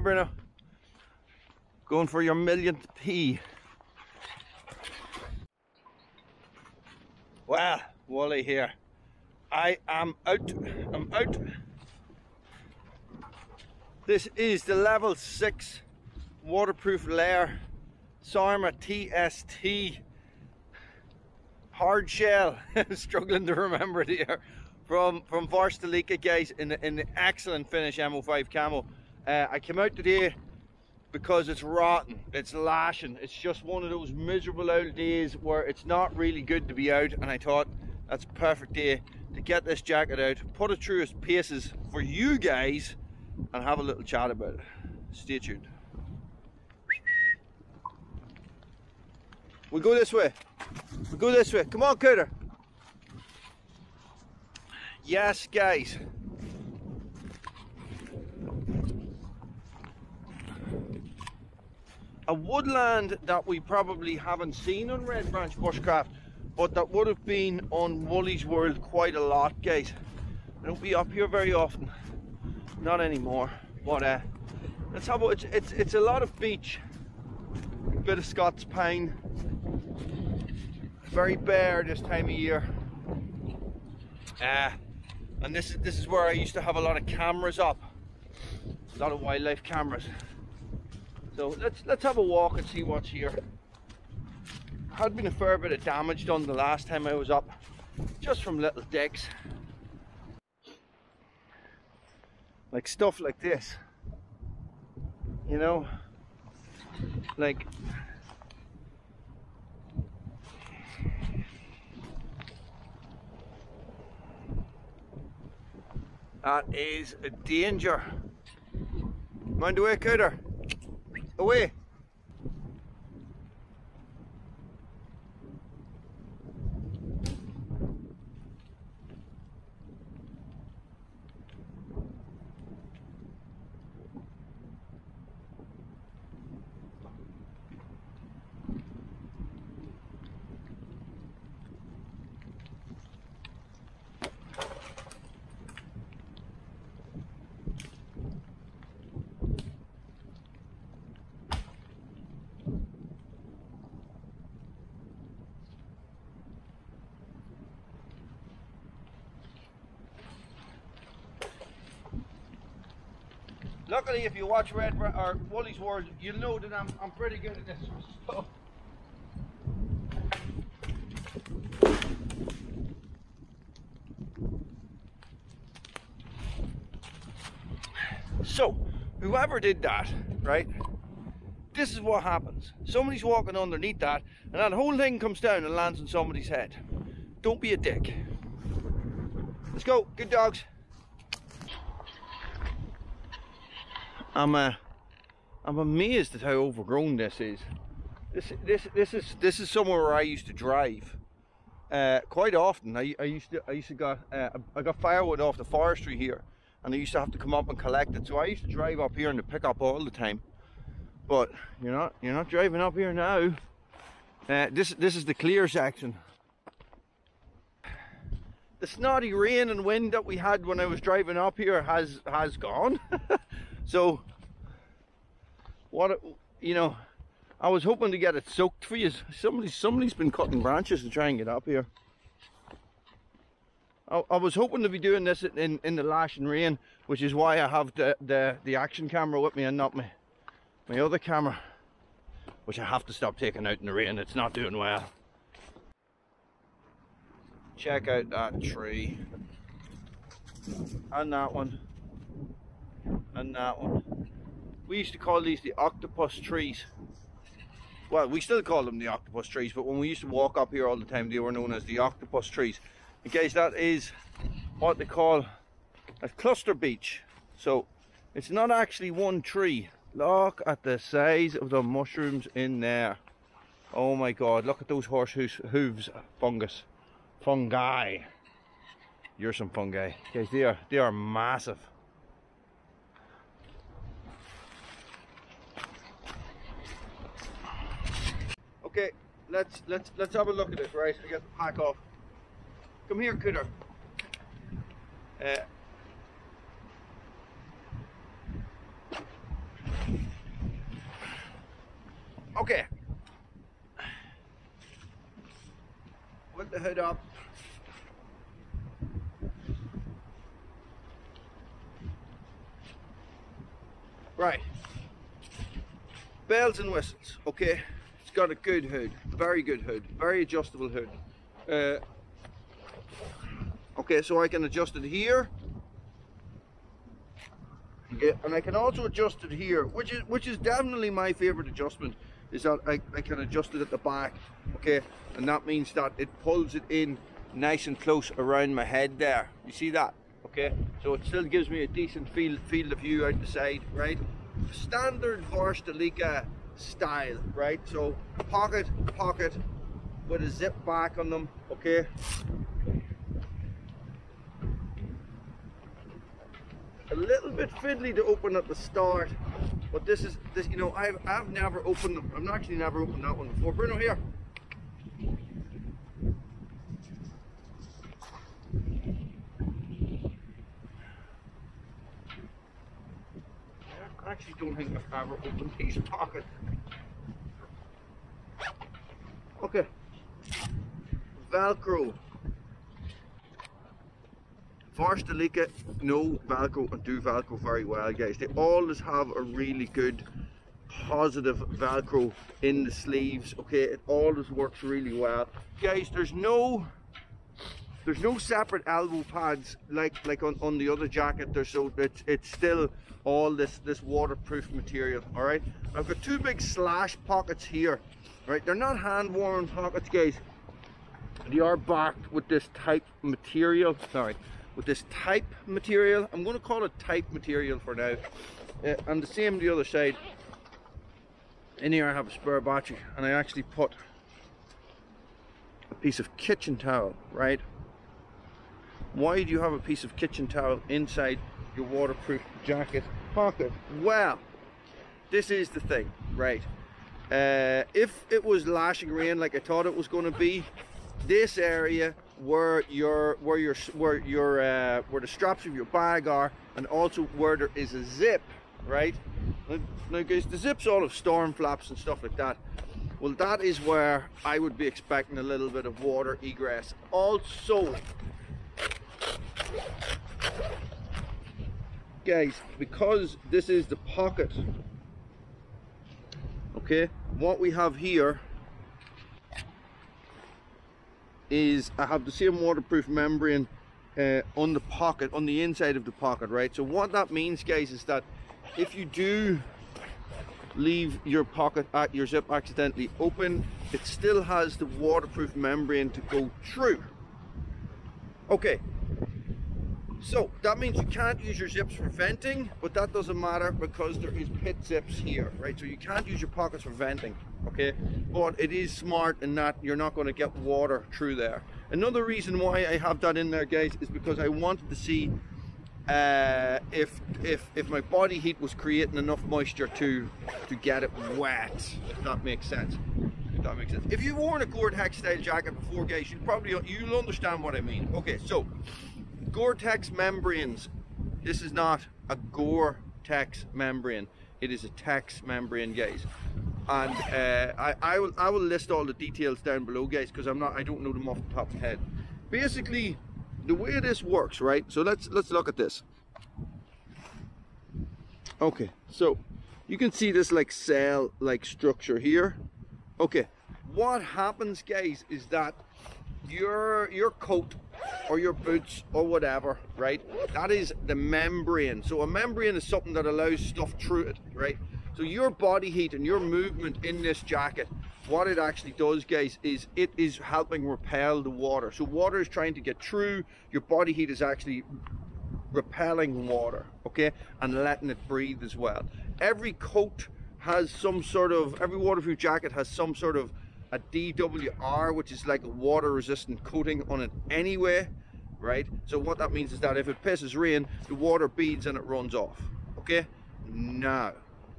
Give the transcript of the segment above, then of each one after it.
Bruno. Going for your millionth P. Well, Wally here. I am out. I'm out. This is the level 6 waterproof layer Särmä TST Hardshell. Struggling to remember it here. From Varusteleka, guys, in the excellent finish MO5 camo. I came out today because it's rotten, it's lashing, it's just one of those miserable old days where it's not really good to be out, and I thought that's a perfect day to get this jacket out, put it through its paces for you guys, and have a little chat about it. Stay tuned. We'll go this way. We'll go this way. Come on, Cooter. Yes, guys. A woodland that we probably haven't seen on Red Branch Bushcraft, but that would have been on Wooly's World quite a lot, guys. I don't be up here very often, not anymore. But let's have it's a lot of beach, a bit of Scots pine, very bare this time of year. And this is where I used to have a lot of cameras up, a lot of wildlife cameras. So let's have a walk and see what's here. Had been a fair bit of damage done the last time I was up, just from little dicks, like stuff like this, you know, like that is a danger. Mind away, Cooter. Away. Luckily, if you watch Wooly's World, you'll know that I'm pretty good at this stuff. So, whoever did that, right? This is what happens. Somebody's walking underneath that, and that whole thing comes down and lands on somebody's head. Don't be a dick. Let's go, good dogs. I'm amazed at how overgrown this is. This is somewhere where I used to drive quite often. I got firewood off the forestry here, and I used to have to come up and collect it. So I used to drive up here in the pickup all the time. But you're not driving up here now. This is the clear section. The snotty rain and wind that we had when I was driving up here has gone. So, I was hoping to get it soaked for you. Somebody's been cutting branches to try and get up here. I was hoping to be doing this in the lashing rain, which is why I have the action camera with me and not my other camera, which I have to stop taking out in the rain. It's not doing well. Check out that tree, and that one. And that one. We used to call these the octopus trees. Well, we still call them the octopus trees, but when we used to walk up here all the time, they were known as the octopus trees. In case that is what they call a cluster beech. So it's not actually one tree. Look at the size of the mushrooms in there. Oh my god, look at those horse hooves. Fungi. You're some fungi. Guys, they are massive. Okay, let's have a look at this, right? I got the pack off. Come here, Cooter. Okay. Put the hood up. Right. Bells and whistles, okay? It's got a good hood, very good hood, very adjustable hood. Okay, so I can adjust it here. Yeah, and I can also adjust it here, which is definitely my favorite adjustment, is that I can adjust it at the back, okay? And that means that it pulls it in nice and close around my head there. You see that? Okay, so it still gives me a decent field of view out the side, right? Standard Varusteleka style, right? So pocket with a zip back on them, okay? A little bit fiddly to open at the start, but this, you know, I've never opened them. I've actually never opened that one before. Bruno, here. I actually don't think I've ever opened these pockets. Okay. Velcro. Varusteleka know Velcro and do Velcro very well, guys. They always have a really good positive Velcro in the sleeves, okay? It always works really well. Guys, there's no separate elbow pads like on the other jacket. So it's still all this waterproof material. All right, I've got two big slash pockets here, right? They're not hand worn pockets, guys. They are backed with this type material. Sorry, with this type material. I'm going to call it type material for now. And the same the other side. In here I have a spare battery, and I actually put a piece of kitchen towel, right? Why do you have a piece of kitchen towel inside your waterproof jacket pocket? Well, this is the thing, right? If it was lashing rain like I thought it was going to be, this area where the straps of your bag are, and also where there is a zip, right? Now guys, the zips all have storm flaps and stuff like that. Well, that is where I would be expecting a little bit of water egress. Also, guys, because this is the pocket, okay, what we have here is I have the same waterproof membrane on the pocket, on the inside of the pocket, right? So what that means, guys, is that if you do leave your pocket at your zip accidentally open, it still has the waterproof membrane to go through. Okay, so that means you can't use your zips for venting, but that doesn't matter because there is pit zips here, right? So you can't use your pockets for venting, okay? But it is smart in that you're not going to get water through there. Another reason why I have that in there, guys, is because I wanted to see if my body heat was creating enough moisture to get it wet, if that makes sense. If you've worn a Gore-Tex style jacket before, guys, you'll understand what I mean. Okay, so Gore-Tex membranes. This is not a Gore-Tex membrane. It is a Tex membrane, guys. And I will list all the details down below, guys, because I don't know them off the top of my head. Basically, the way this works, right? So let's look at this. Okay, so you can see this like cell-like structure here. Okay, what happens, guys, is that your coat or your boots or whatever, right? That is the membrane. So a membrane is something that allows stuff through it, right? So your body heat and your movement in this jacket, what it actually does, guys, is it is helping repel the water. So water is trying to get through, your body heat is actually repelling water, okay, and letting it breathe as well. Every coat has some sort of, every waterproof jacket has some sort of a DWR, which is like a water resistant coating on it anyway, right? So what that means is that if it pisses rain, the water beads and it runs off, okay? Now,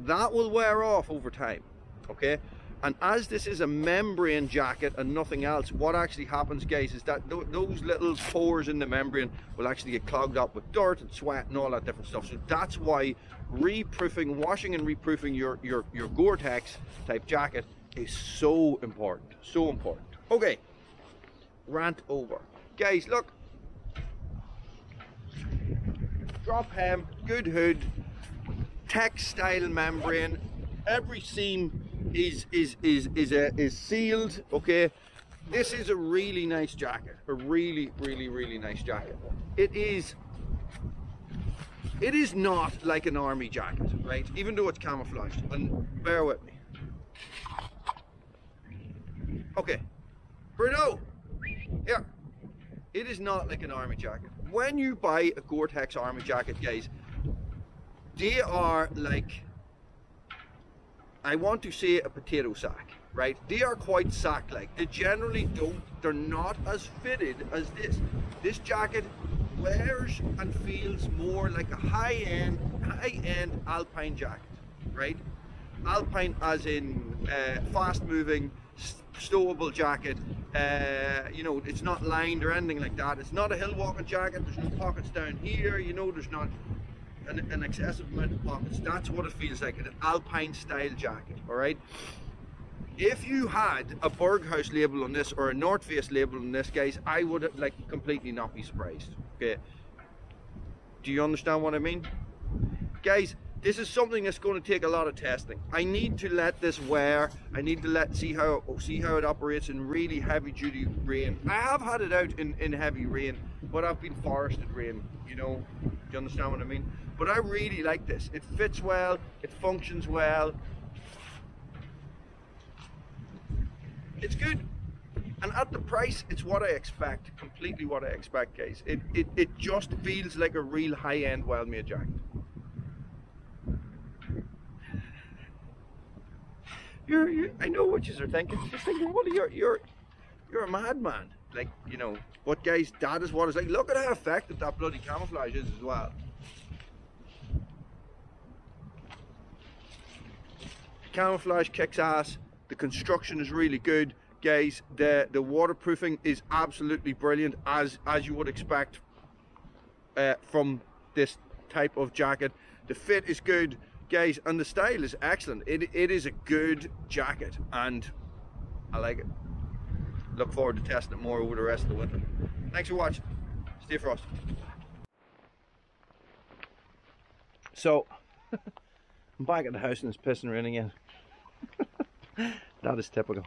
that will wear off over time, okay? And as this is a membrane jacket and nothing else, what actually happens, guys, is that those little pores in the membrane will actually get clogged up with dirt and sweat and all that different stuff. So that's why reproofing, washing and reproofing your Gore-Tex type jacket is so important. So important. Okay, rant over. Guys, look. Drop hem, good hood, textile membrane. Every seam is sealed. Okay, this is a really nice jacket, a really nice jacket. It is not like an army jacket, right? Even though it's camouflaged, and bear with me. Okay, Bruno, here. It is not like an army jacket. When you buy a Gore-Tex army jacket, guys, they are like, I want to say a potato sack, right? They are quite sack-like. They generally they're not as fitted as this. This jacket wears and feels more like a high-end alpine jacket, right? Alpine as in fast-moving, stowable jacket. You know, it's not lined or anything like that. It's not a hill walking jacket. There's no pockets down here, you know, there's not an excessive amount of pockets. That's what it feels like, an alpine style jacket. All right, if you had a Berghaus label on this or a North Face label on this, guys, I would like completely not be surprised. Okay, do you understand what I mean, guys? This is something that's going to take a lot of testing. I need to let this wear. I need to see how it operates in really heavy duty rain. I have had it out in heavy rain, but I've been forested rain, you know. Do you understand what I mean? But I really like this. It fits well, it functions well. It's good. And at the price, it's what I expect, completely what I expect, guys. It just feels like a real high-end well-made jacket. I know what you're thinking. Just thinking, well, you're a madman, like, you know. But guys, that is what it's like. Look at how effective that bloody camouflage is as well. Camouflage kicks ass. The construction is really good, guys. The waterproofing is absolutely brilliant, as you would expect from this type of jacket. The fit is good, guys, and the style is excellent. It is a good jacket, and I like it. Look forward to testing it more over the rest of the winter. Thanks for watching. Stay frosty. So I'm back at the house and it's pissing raining again. That is typical.